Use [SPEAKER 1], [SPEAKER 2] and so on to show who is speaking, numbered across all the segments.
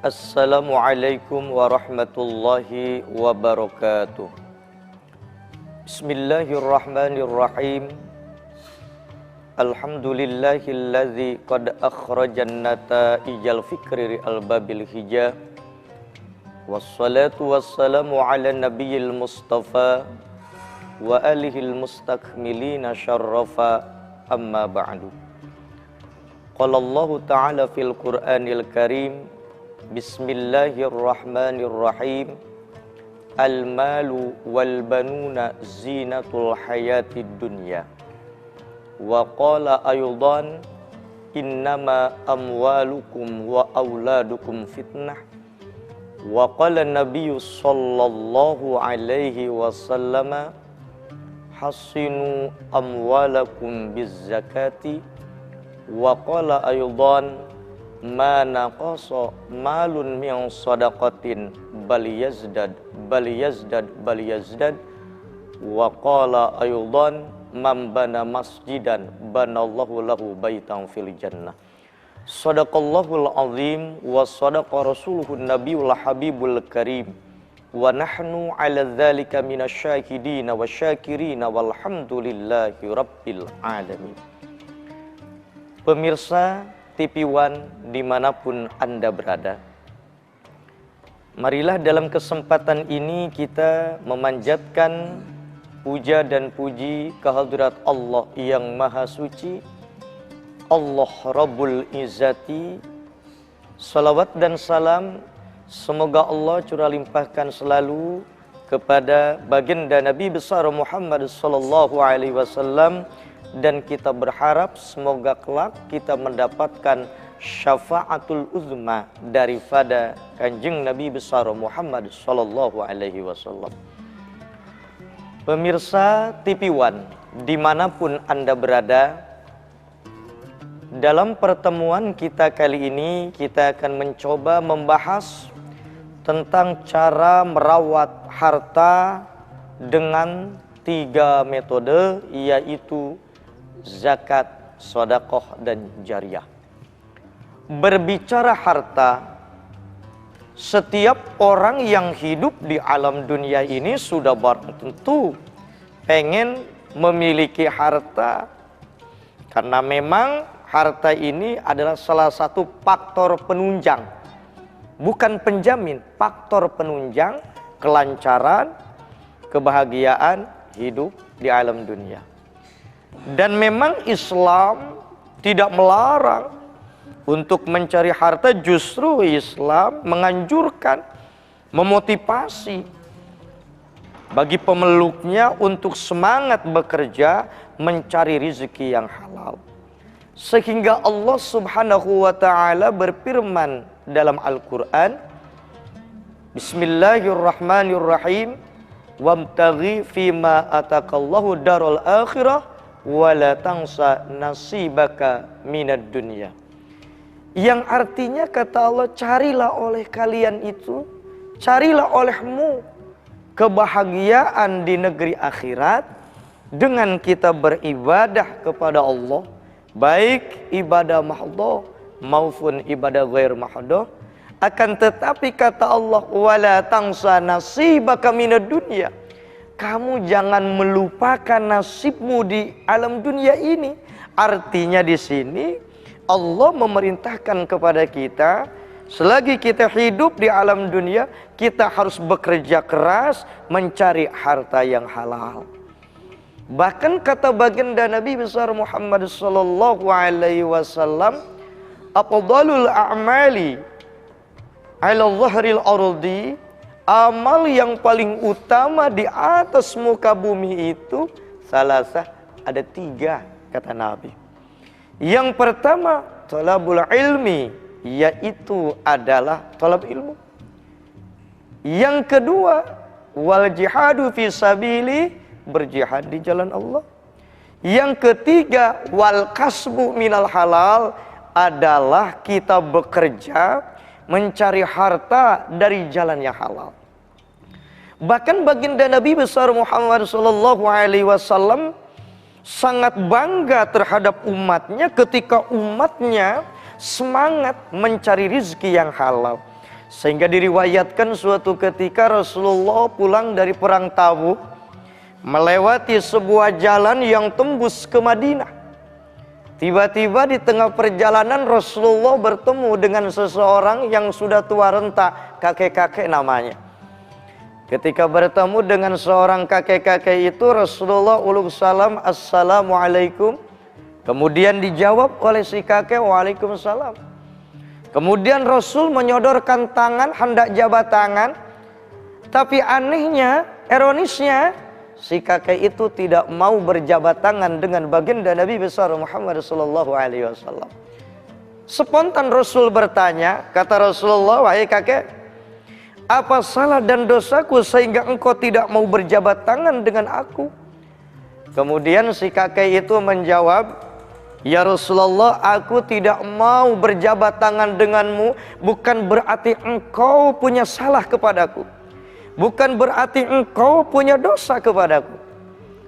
[SPEAKER 1] Assalamualaikum warahmatullahi wabarakatuh. Bismillahirrahmanirrahim. Alhamdulillahilladzi qad akhrajan nata'ijal fikri al-babil hijab. Wassalatu wassalamu ala nabiyil mustafa wa alihil mustakmilina syarrafa, amma ba'du. Qala Allah ta'ala fil Qur'anil Karim, Bismillahirrahmanirrahim. Al-malu wal banuna zinatul hayatid dunya. Wa qala aydan innama amwalukum wa auladukum fitnah. Wa qala Nabiy sallallahu alaihi wasallam, hassinu amwalakum bizzakati. Wa qala aydan ma naqasa malun min sadaqatin bal yazdad. Wa qala aydan man bana masjidan banallahu lahu baitan fil jannah. Shadaqallahul azim wa shadaqa rasuluhun nabiyul habibul karim. Wa nahnu ala dzalika minasyahidina wasyakirina walhamdulillahi rabbil alamin. Pemirsa TV One dimanapun Anda berada, marilah dalam kesempatan ini kita memanjatkan puja dan puji kehadirat Allah yang Maha Suci, Allah Rabbul Izzati. Salawat dan salam semoga Allah curah limpahkan selalu kepada baginda Nabi besar Muhammad sallallahu alaihi wasallam. Dan kita berharap semoga kelak kita mendapatkan syafaatul uzma daripada Kanjeng Nabi besar Muhammad sallallahu alaihi wasallam. Pemirsa TV One dimanapun Anda berada, dalam pertemuan kita kali ini kita akan mencoba membahas tentang cara merawat harta dengan 3 metode, yaitu zakat, sedekah, dan jariyah. Berbicara harta, setiap orang yang hidup di alam dunia ini sudah barang tentu pengen memiliki harta, karena memang harta ini adalah salah satu faktor penunjang, bukan penjamin, faktor penunjang kelancaran, kebahagiaan hidup di alam dunia. Dan memang Islam tidak melarang untuk mencari harta, justru Islam menganjurkan, memotivasi bagi pemeluknya untuk semangat bekerja mencari rezeki yang halal. Sehingga Allah Subhanahu wa ta'ala berfirman dalam Al-Quran, Bismillahirrahmanirrahim. Wabtaghi fima atakallahu darul akhirah wala tangsa nasibaka minad dunya. Yang artinya kata Allah, carilah oleh kalian itu, carilah olehmu kebahagiaan di negeri akhirat dengan kita beribadah kepada Allah, baik ibadah mahdhah maupun ibadah ghair mahdhah. Akan tetapi kata Allah, wala tangsa nasibaka minad dunya, kamu jangan melupakan nasibmu di alam dunia ini. Artinya di sini Allah memerintahkan kepada kita, selagi kita hidup di alam dunia, kita harus bekerja keras mencari harta yang halal. Bahkan kata baginda Nabi besar Muhammad sallallahu alaihi wasallam, afdalul a'mali 'ala dhahril ardi, amal yang paling utama di atas muka bumi itu salasah, ada 3 kata Nabi. Yang pertama talabul ilmi, yaitu adalah talab ilmu. Yang kedua wal jihadu fi sabili, berjihad di jalan Allah. Yang ketiga wal kasbu minal halal, adalah kita bekerja mencari harta dari jalan yang halal. Bahkan baginda Nabi besar Muhammad sallallahu alaihi wasallam sangat bangga terhadap umatnya ketika umatnya semangat mencari rizki yang halal. Sehingga diriwayatkan suatu ketika Rasulullah pulang dari perang Tabuk, melewati sebuah jalan yang tembus ke Madinah. Tiba-tiba di tengah perjalanan Rasulullah bertemu dengan seseorang yang sudah tua renta, kakek-kakek namanya. Ketika bertemu dengan seorang kakek-kakek itu, Rasulullah ulug salam, assalamualaikum. Kemudian dijawab oleh si kakek, waalaikumsalam. Kemudian Rasul menyodorkan tangan, hendak jabat tangan. Tapi anehnya, ironisnya, si kakek itu tidak mau berjabat tangan dengan baginda Nabi besar Muhammad SAW. Spontan Rasul bertanya, kata Rasulullah, wahai kakek, apa salah dan dosaku sehingga engkau tidak mau berjabat tangan dengan aku? Kemudian si kakek itu menjawab, ya Rasulullah, aku tidak mau berjabat tangan denganmu bukan berarti engkau punya salah kepadaku, bukan berarti engkau punya dosa kepadaku.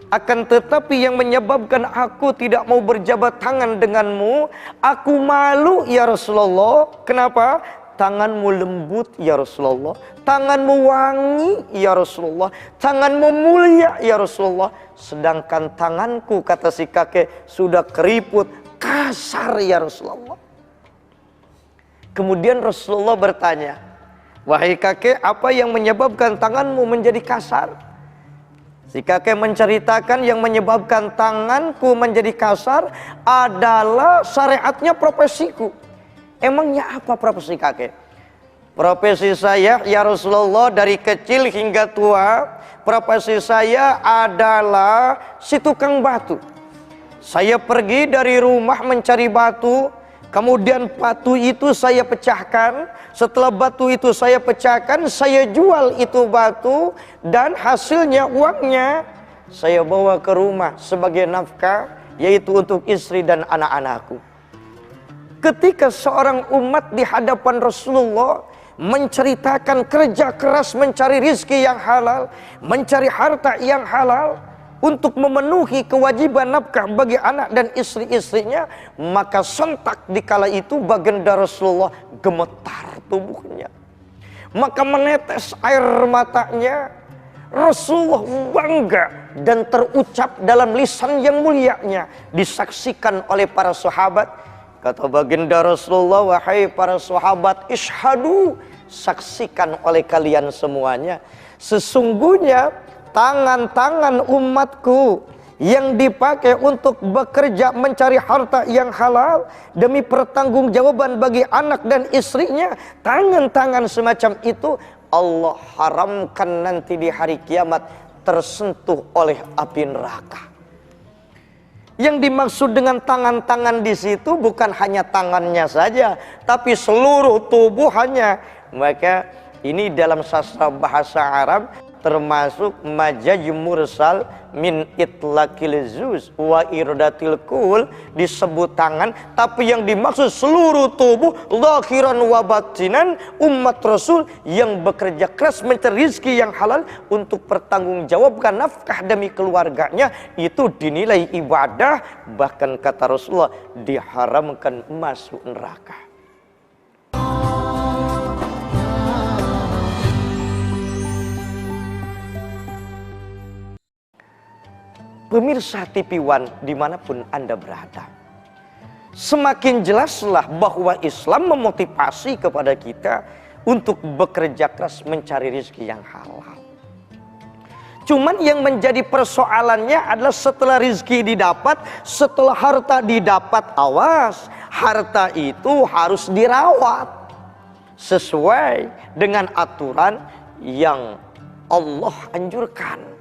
[SPEAKER 1] Akan tetapi yang menyebabkan aku tidak mau berjabat tangan denganmu, aku malu ya Rasulullah. Kenapa? Tanganmu lembut ya Rasulullah, tanganmu wangi ya Rasulullah, tanganmu mulia ya Rasulullah. Sedangkan tanganku, kata si kakek, sudah keriput, kasar ya Rasulullah. Kemudian Rasulullah bertanya, wahai kakek, apa yang menyebabkan tanganmu menjadi kasar? Si kakek menceritakan yang menyebabkan tanganku menjadi kasar adalah syariatnya profesiku. Emangnya apa profesi kakek? Profesi saya ya Rasulullah dari kecil hingga tua, profesi saya adalah si tukang batu. Saya pergi dari rumah mencari batu, kemudian batu itu saya pecahkan. Setelah batu itu saya pecahkan, saya jual itu batu, dan hasilnya, uangnya, saya bawa ke rumah sebagai nafkah, yaitu untuk istri dan anak-anakku. Ketika seorang umat di hadapan Rasulullah menceritakan kerja keras mencari rizki yang halal, mencari harta yang halal untuk memenuhi kewajiban nafkah bagi anak dan istri-istrinya, maka sontak dikala itu baginda Rasulullah gemetar tubuhnya, maka menetes air matanya. Rasulullah bangga dan terucap dalam lisan yang mulianya, disaksikan oleh para sahabat. Kata baginda Rasulullah, wahai para sahabat, ishadu, saksikan oleh kalian semuanya, sesungguhnya tangan-tangan umatku yang dipakai untuk bekerja mencari harta yang halal demi pertanggungjawaban bagi anak dan istrinya, tangan-tangan semacam itu Allah haramkan nanti di hari kiamat tersentuh oleh api neraka. Yang dimaksud dengan tangan-tangan di situ bukan hanya tangannya saja, tapi seluruh tubuhannya. Maka ini dalam sastra bahasa Arab termasuk majaz mursal min itlaqil zuz wa iradatil kul, disebut tangan, tapi yang dimaksud seluruh tubuh, zahiran wa batinan, umat Rasul yang bekerja keras mencari rezeki yang halal untuk pertanggungjawabkan nafkah demi keluarganya, itu dinilai ibadah, bahkan kata Rasulullah diharamkan masuk neraka. Pemirsa TV One dimanapun Anda berada, semakin jelaslah bahwa Islam memotivasi kepada kita untuk bekerja keras mencari rezeki yang halal. Cuman yang menjadi persoalannya adalah setelah rezeki didapat, setelah harta didapat, awas, harta itu harus dirawat sesuai dengan aturan yang Allah anjurkan.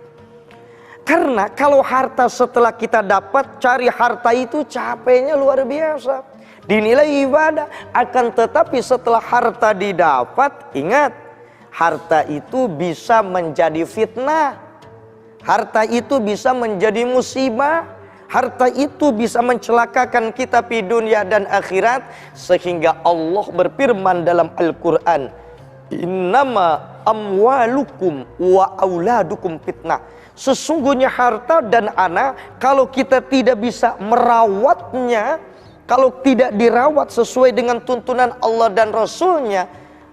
[SPEAKER 1] Karena kalau harta setelah kita dapat, cari harta itu capeknya luar biasa, dinilai ibadah. Akan tetapi setelah harta didapat, ingat, harta itu bisa menjadi fitnah, harta itu bisa menjadi musibah, harta itu bisa mencelakakan kita di dunia dan akhirat. Sehingga Allah berfirman dalam Al-Quran, innama amwalukum wa auladukum fitnah. Sesungguhnya harta dan anak, kalau kita tidak bisa merawatnya, kalau tidak dirawat sesuai dengan tuntunan Allah dan Rasulnya,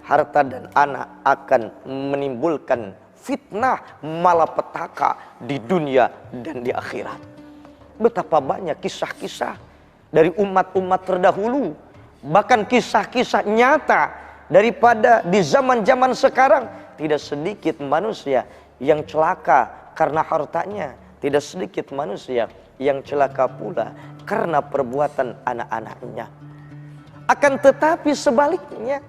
[SPEAKER 1] harta dan anak akan menimbulkan fitnah malapetaka di dunia dan di akhirat. Betapa banyak kisah-kisah dari umat-umat terdahulu, bahkan kisah-kisah nyata daripada di zaman-zaman sekarang. Tidak sedikit manusia yang celaka karena hartanya, tidak sedikit manusia yang celaka pula karena perbuatan anak-anaknya. Akan tetapi sebaliknya,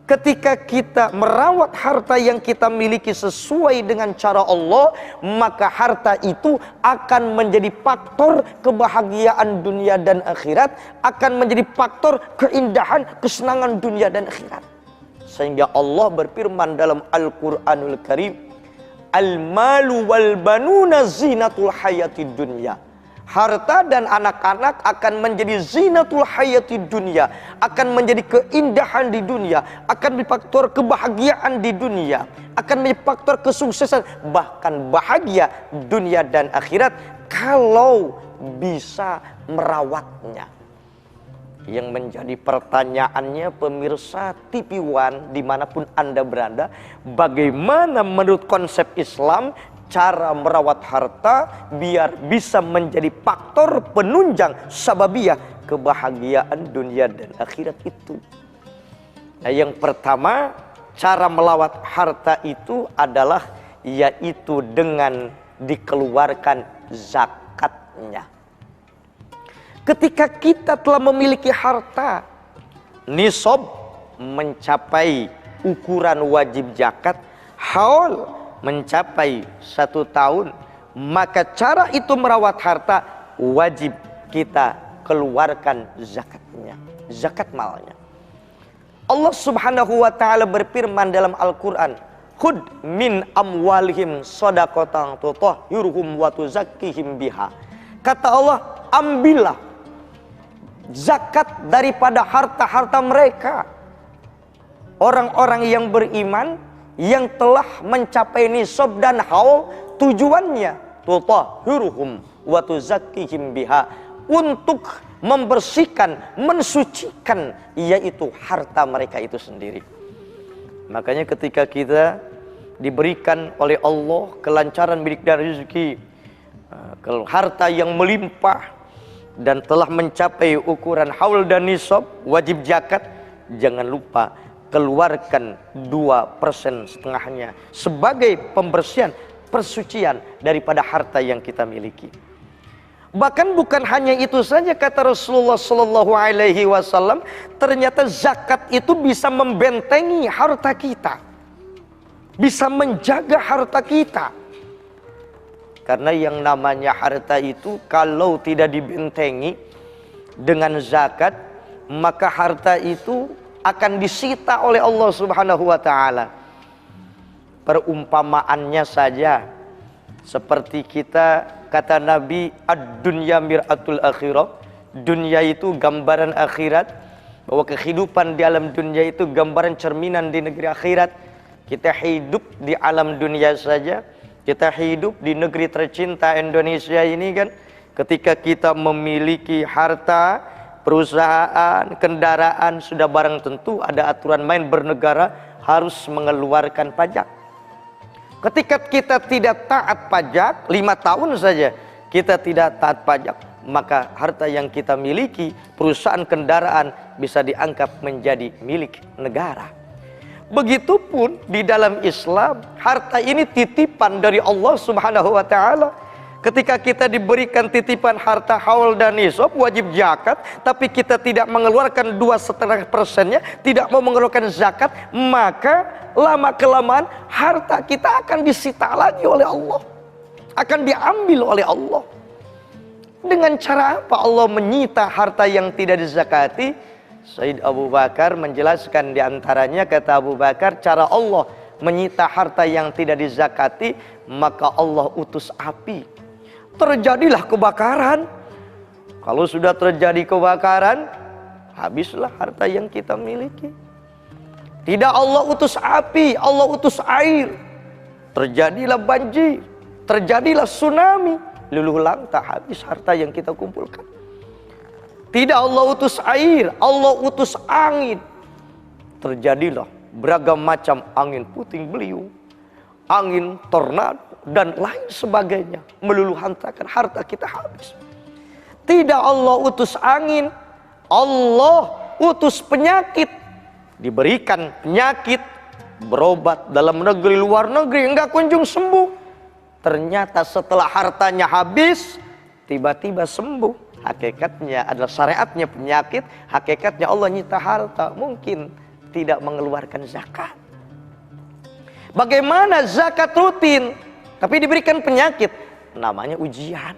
[SPEAKER 1] ketika kita merawat harta yang kita miliki sesuai dengan cara Allah, maka harta itu akan menjadi faktor kebahagiaan dunia dan akhirat, akan menjadi faktor keindahan, kesenangan dunia dan akhirat. Sehingga Allah berfirman dalam Al-Quranul Karim, Al-malu wal banuna zinatul hayatid dunya. Harta dan anak-anak akan menjadi zinatul hayati dunia, akan menjadi keindahan di dunia, akan menjadi faktor kebahagiaan di dunia, akan menjadi faktor kesuksesan, bahkan bahagia dunia dan akhirat kalau bisa merawatnya. Yang menjadi pertanyaannya pemirsa TV One dimanapun Anda berada, bagaimana menurut konsep Islam cara merawat harta biar bisa menjadi faktor penunjang sababiyah kebahagiaan dunia dan akhirat itu. Nah, yang pertama, cara melawat harta itu adalah yaitu dengan dikeluarkan zakatnya. Ketika kita telah memiliki harta, nisab mencapai ukuran wajib zakat, haul mencapai 1 tahun, maka cara itu merawat harta wajib kita keluarkan zakatnya, zakat malnya. Allah Subhanahu wa taala berfirman dalam Al-Qur'an, "Khudh min amwalihim shadaqatan tutahhiruhum wa tuzakkihim biha." Kata Allah, ambillah zakat daripada harta-harta mereka. Orang-orang yang beriman yang telah mencapai nisab dan haul, tujuannya tutahhiruhum wa tuzakkihim biha, untuk membersihkan, mensucikan, yaitu harta mereka itu sendiri. Makanya ketika kita diberikan oleh Allah kelancaran milik dan rezeki, harta yang melimpah dan telah mencapai ukuran haul dan nisab wajib zakat, jangan lupa keluarkan 2,5% sebagai pembersihan, persucian daripada harta yang kita miliki. Bahkan bukan hanya itu saja, kata Rasulullah Shallallahu Alaihi Wasallam, ternyata zakat itu bisa membentengi harta kita, bisa menjaga harta kita. Karena yang namanya harta itu kalau tidak dibentengi dengan zakat, maka harta itu akan disita oleh Allah Subhanahu wa taala. Perumpamaannya saja seperti kita, kata Nabi, ad-dunya mir'atul akhirah, dunia itu gambaran akhirat, bahwa kehidupan di alam dunia itu gambaran cerminan di negeri akhirat. Kita hidup di alam dunia saja, kita hidup di negeri tercinta Indonesia ini kan, ketika kita memiliki harta, perusahaan, kendaraan, sudah barang tentu ada aturan main bernegara, harus mengeluarkan pajak. Ketika kita tidak taat pajak, 5 tahun saja kita tidak taat pajak, maka harta yang kita miliki, perusahaan, kendaraan, bisa dianggap menjadi milik negara. Begitupun di dalam Islam, harta ini titipan dari Allah Subhanahu wa taala. Ketika kita diberikan titipan harta haul dan nisab wajib zakat, tapi kita tidak mengeluarkan 2,5%-nya, tidak mau mengeluarkan zakat, maka lama kelamaan harta kita akan disita lagi oleh Allah, akan diambil oleh Allah. Dengan cara apa Allah menyita harta yang tidak dizakati? Sayyid Abu Bakar menjelaskan, diantaranya kata Abu Bakar, cara Allah menyita harta yang tidak dizakati, maka Allah utus api, terjadilah kebakaran. Kalau sudah terjadi kebakaran, habislah harta yang kita miliki. Tidak Allah utus api, Allah utus air, terjadilah banjir, terjadilah tsunami, luluh lantak habis harta yang kita kumpulkan. Tidak Allah utus air, Allah utus angin, terjadilah beragam macam angin puting beliung, angin tornado, dan lain sebagainya meluluhlantakan harta kita habis. Tidak Allah utus angin, Allah utus penyakit. Diberikan penyakit, berobat dalam negeri, luar negeri, enggak kunjung sembuh. Ternyata setelah hartanya habis, tiba-tiba sembuh. Hakikatnya adalah syariatnya penyakit, hakikatnya Allah nyita harta. Mungkin tidak mengeluarkan zakat. Bagaimana zakat rutin tapi diberikan penyakit? Namanya ujian.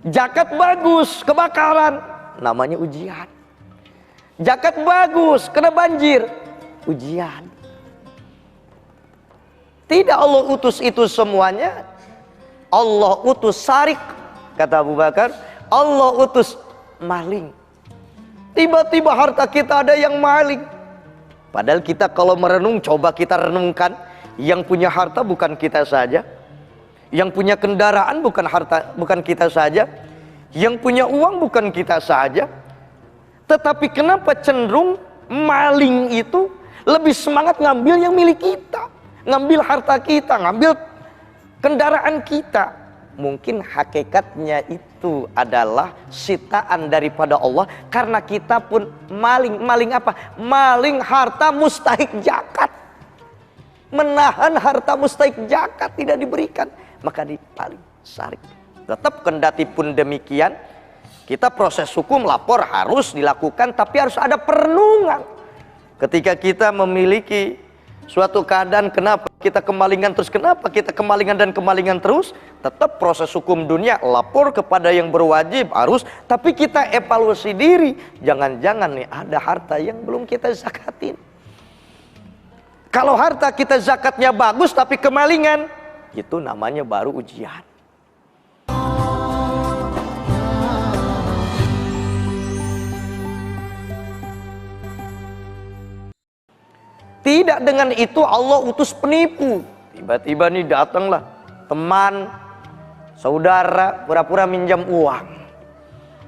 [SPEAKER 1] Zakat bagus, kebakaran, namanya ujian. Zakat bagus, kena banjir, ujian. Tidak Allah utus itu semuanya. Allah utus sarik, kata Abu Bakar. Allah utus maling. Tiba-tiba harta kita ada yang maling. Padahal kita kalau merenung, coba kita renungkan, yang punya harta bukan kita saja. Yang punya kendaraan bukan kita saja. Yang punya uang bukan kita saja. Tetapi kenapa cenderung maling itu lebih semangat ngambil yang milik kita, ngambil harta kita, ngambil kendaraan kita? Mungkin hakikatnya itu adalah sitaan daripada Allah, karena kita pun maling. Maling apa? Maling harta mustahik zakat. Menahan harta mustahik zakat tidak diberikan, maka dipaling, sarik. Tetap kendati pun demikian, kita proses hukum lapor harus dilakukan, tapi harus ada perenungan. Ketika kita memiliki suatu keadaan, kenapa kita kemalingan terus, kenapa kita kemalingan dan kemalingan terus, tetap proses hukum dunia, lapor kepada yang berwajib harus, tapi kita evaluasi diri. Jangan-jangan nih ada harta yang belum kita zakatin. Kalau harta kita zakatnya bagus tapi kemalingan, itu namanya baru ujian. Tidak dengan itu Allah utus penipu. Tiba-tiba nih datanglah teman, saudara, pura-pura minjam uang.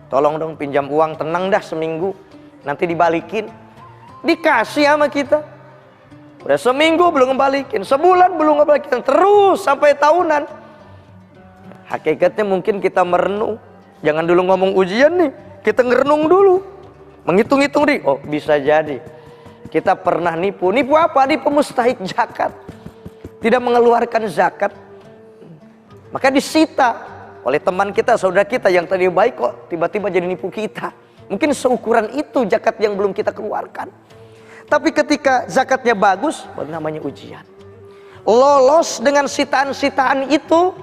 [SPEAKER 1] Tolong dong pinjam uang, tenang dah seminggu, nanti dibalikin. Dikasih sama kita. Udah seminggu belum ngebalikin, sebulan belum ngebalikin, terus sampai tahunan. Hakikatnya mungkin kita merenung. Jangan dulu ngomong ujian nih, kita ngerenung dulu. Menghitung-hitung nih, oh bisa jadi kita pernah nipu. Nipu apa? Nipu mustahik zakat. Tidak mengeluarkan zakat. Maka disita oleh teman kita, saudara kita yang tadi baik kok tiba-tiba jadi nipu kita. Mungkin seukuran itu zakat yang belum kita keluarkan. Tapi ketika zakatnya bagus, baru namanya ujian. Lolos dengan sitaan-sitaan itu,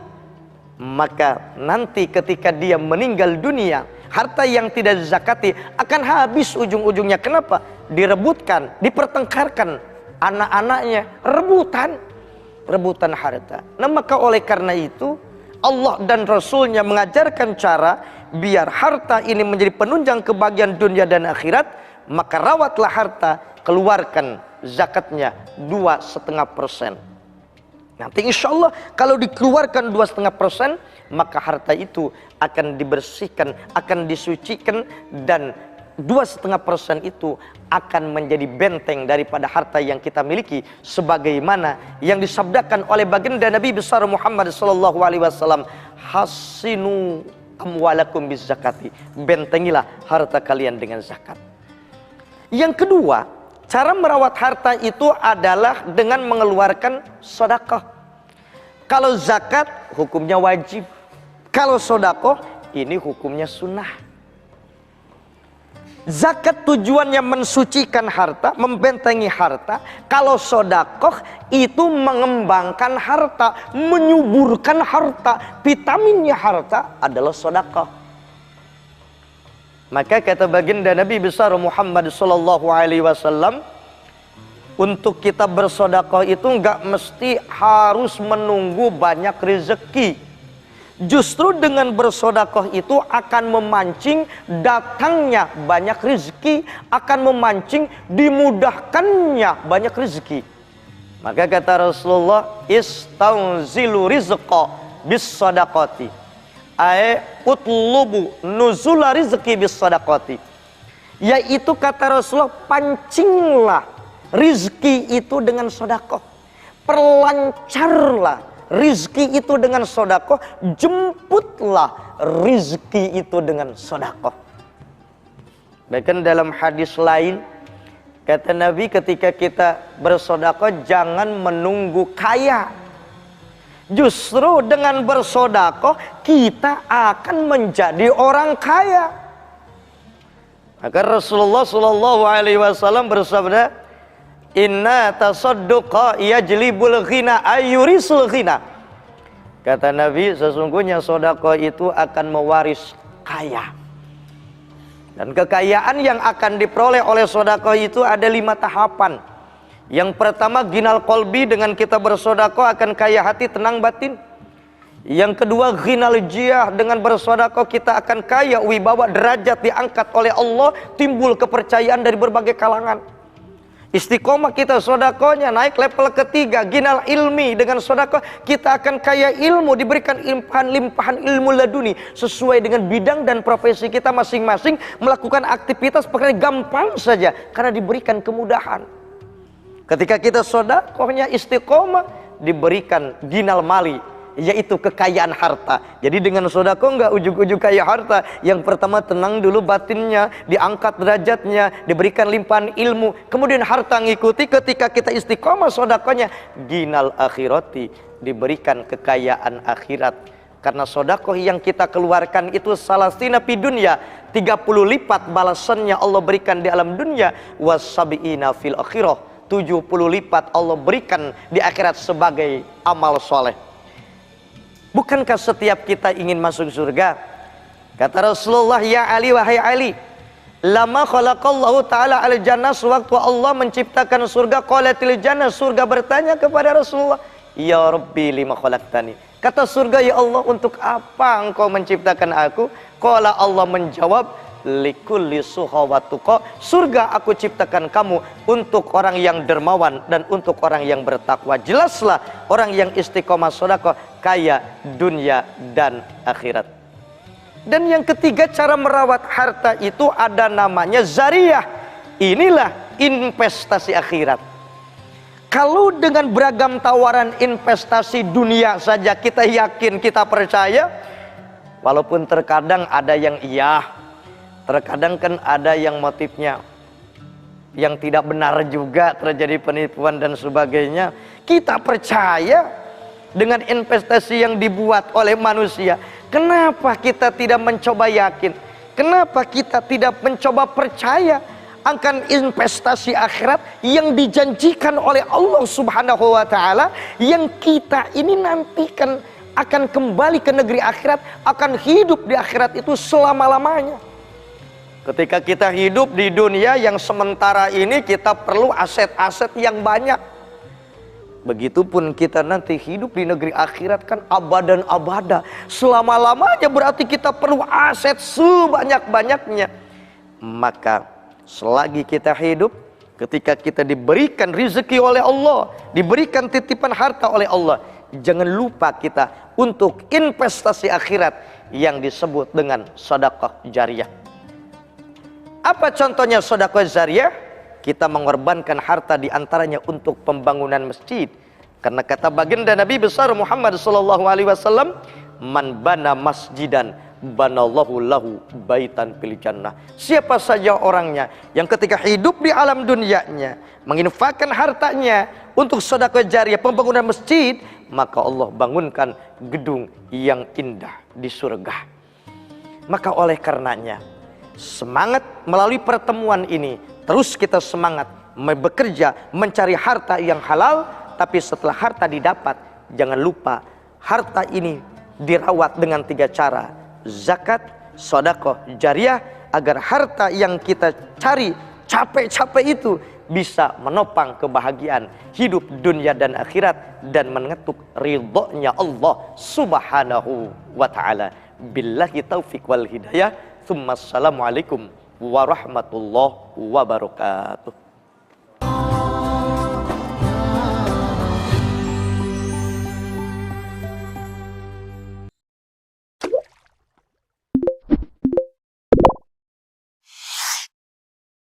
[SPEAKER 1] maka nanti ketika dia meninggal dunia, harta yang tidak zakati akan habis ujung-ujungnya. Kenapa? Direbutkan, dipertengkarkan anak-anaknya, rebutan harta. Nah, maka oleh karena itu Allah dan Rasulnya mengajarkan cara biar harta ini menjadi penunjang kebahagiaan dunia dan akhirat. Maka rawatlah harta, keluarkan zakatnya 2,5%. Nanti insya Allah kalau dikeluarkan 2,5%, maka harta itu akan dibersihkan, akan disucikan, dan 2,5% itu akan menjadi benteng daripada harta yang kita miliki, sebagaimana yang disabdakan oleh baginda Nabi besar Muhammad SAW, hasinu amwalakum biz zakati, bentengilah harta kalian dengan zakat. Yang kedua, cara merawat harta itu adalah dengan mengeluarkan sedekah. Kalau zakat hukumnya wajib, kalau sedekah ini hukumnya sunnah. Zakat tujuannya mensucikan harta, membentengi harta. Kalau sedekah itu mengembangkan harta, menyuburkan harta. Vitaminnya harta adalah sedekah. Maka kata baginda Nabi besar Muhammad SAW, untuk kita bersedekah itu enggak mesti harus menunggu banyak rezeki. Justru dengan bersedekah itu akan memancing datangnya banyak rezeki, akan memancing dimudahkannya banyak rezeki. Maka kata Rasulullah, istaunzilu rizqa bis sadaqati, utlubu nuzula rizqi bis sadaqati, yaitu kata Rasulullah, pancinglah rizki itu dengan sedekah. Perlancarlah rizki itu dengan sedekah, jemputlah rizki itu dengan sedekah. Bahkan dalam hadis lain kata Nabi, ketika kita bersedekah jangan menunggu kaya. Justru dengan bersedekah kita akan menjadi orang kaya. Maka Rasulullah sallallahu alaihi wasallam bersabda, "Inna tasadduqa yajlibul ghina ayurisul ghina." Kata Nabi, sesungguhnya sedekah itu akan mewaris kaya. Dan kekayaan yang akan diperoleh oleh sedekah itu ada 5 tahapan. Yang pertama, ginal qalbi, dengan kita bersedekah akan kaya hati, tenang batin. Yang kedua, ghinal jiyah, dengan bersedekah kita akan kaya wibawa, derajat diangkat oleh Allah, timbul kepercayaan dari berbagai kalangan. Istiqomah kita sedekahnya naik level ketiga, ginal ilmi, dengan sedekah kita akan kaya ilmu, diberikan limpahan ilmu laduni sesuai dengan bidang dan profesi kita masing-masing, melakukan aktivitas pekerjaan gampang saja karena diberikan kemudahan. Ketika kita sedekahnya istiqomah, diberikan ginal mali, yaitu kekayaan harta. Jadi dengan sedekah enggak ujug-ujug kaya harta. Yang pertama, tenang dulu batinnya, diangkat derajatnya, diberikan limpahan ilmu, kemudian harta ngikuti. Ketika kita istiqomah sedekahnya, ginal akhirati, diberikan kekayaan akhirat. Karena sedekah yang kita keluarkan itu salasina fi dunya, 30 lipat balasannya Allah berikan di alam dunia, wasabiina fil akhirah, 70 lipat Allah berikan di akhirat sebagai amal soleh. Bukankah setiap kita ingin masuk surga? Kata Rasulullah, ya Ali, wahai Ali, lama khalaqallahu ta'ala al-jannah, sewaktu Allah menciptakan surga, qalatil jannah, surga bertanya kepada Rasulullah, ya Rabbi lima khalaqtani. Kata surga, ya Allah, untuk apa engkau menciptakan aku? Qala, Allah menjawab, likulli suhawatuqa, surga aku ciptakan kamu untuk orang yang dermawan dan untuk orang yang bertakwa. Jelaslah orang yang istiqomah sedekah kaya dunia dan akhirat. Dan yang ketiga, cara merawat harta itu ada namanya zariyah. Inilah investasi akhirat. Kalau dengan beragam tawaran investasi dunia saja kita yakin, kita percaya, walaupun terkadang ada yang iya, terkadang kan ada yang motifnya yang tidak benar juga, terjadi penipuan dan sebagainya. Kita percaya dengan investasi yang dibuat oleh manusia. Kenapa kita tidak mencoba yakin? Kenapa kita tidak mencoba percaya akan investasi akhirat yang dijanjikan oleh Allah Subhanahu wa ta'ala, yang kita ini nantikan akan kembali ke negeri akhirat, akan hidup di akhirat itu selama-lamanya. Ketika kita hidup di dunia yang sementara ini, kita perlu aset-aset yang banyak. Begitupun kita nanti hidup di negeri akhirat, kan abadan abada, selama-lamanya, berarti kita perlu aset sebanyak-banyaknya. Maka selagi kita hidup, ketika kita diberikan rezeki oleh Allah, diberikan titipan harta oleh Allah, jangan lupa kita untuk investasi akhirat yang disebut dengan sedekah jariyah. Apa contohnya sedekah jariyah? Kita mengorbankan harta diantaranya untuk pembangunan masjid. Karena kata baginda Nabi besar Muhammad SAW, man bana masjidan banallahu lahu baitan fil jannah. Siapa saja orangnya yang ketika hidup di alam dunianya menginfakkan hartanya untuk sedekah jariyah, pembangunan masjid, maka Allah bangunkan gedung yang indah di surga. Maka oleh karenanya, semangat melalui pertemuan ini, terus kita semangat bekerja mencari harta yang halal. Tapi setelah harta didapat, jangan lupa harta ini dirawat dengan 3 cara: zakat, sedekah jariyah, agar harta yang kita cari capek-capek itu bisa menopang kebahagiaan hidup dunia dan akhirat dan mengetuk ridhonya Allah Subhanahu wa ta'ala. Billahi taufiq wal hidayah. Assalamualaikum warahmatullahi wabarakatuh.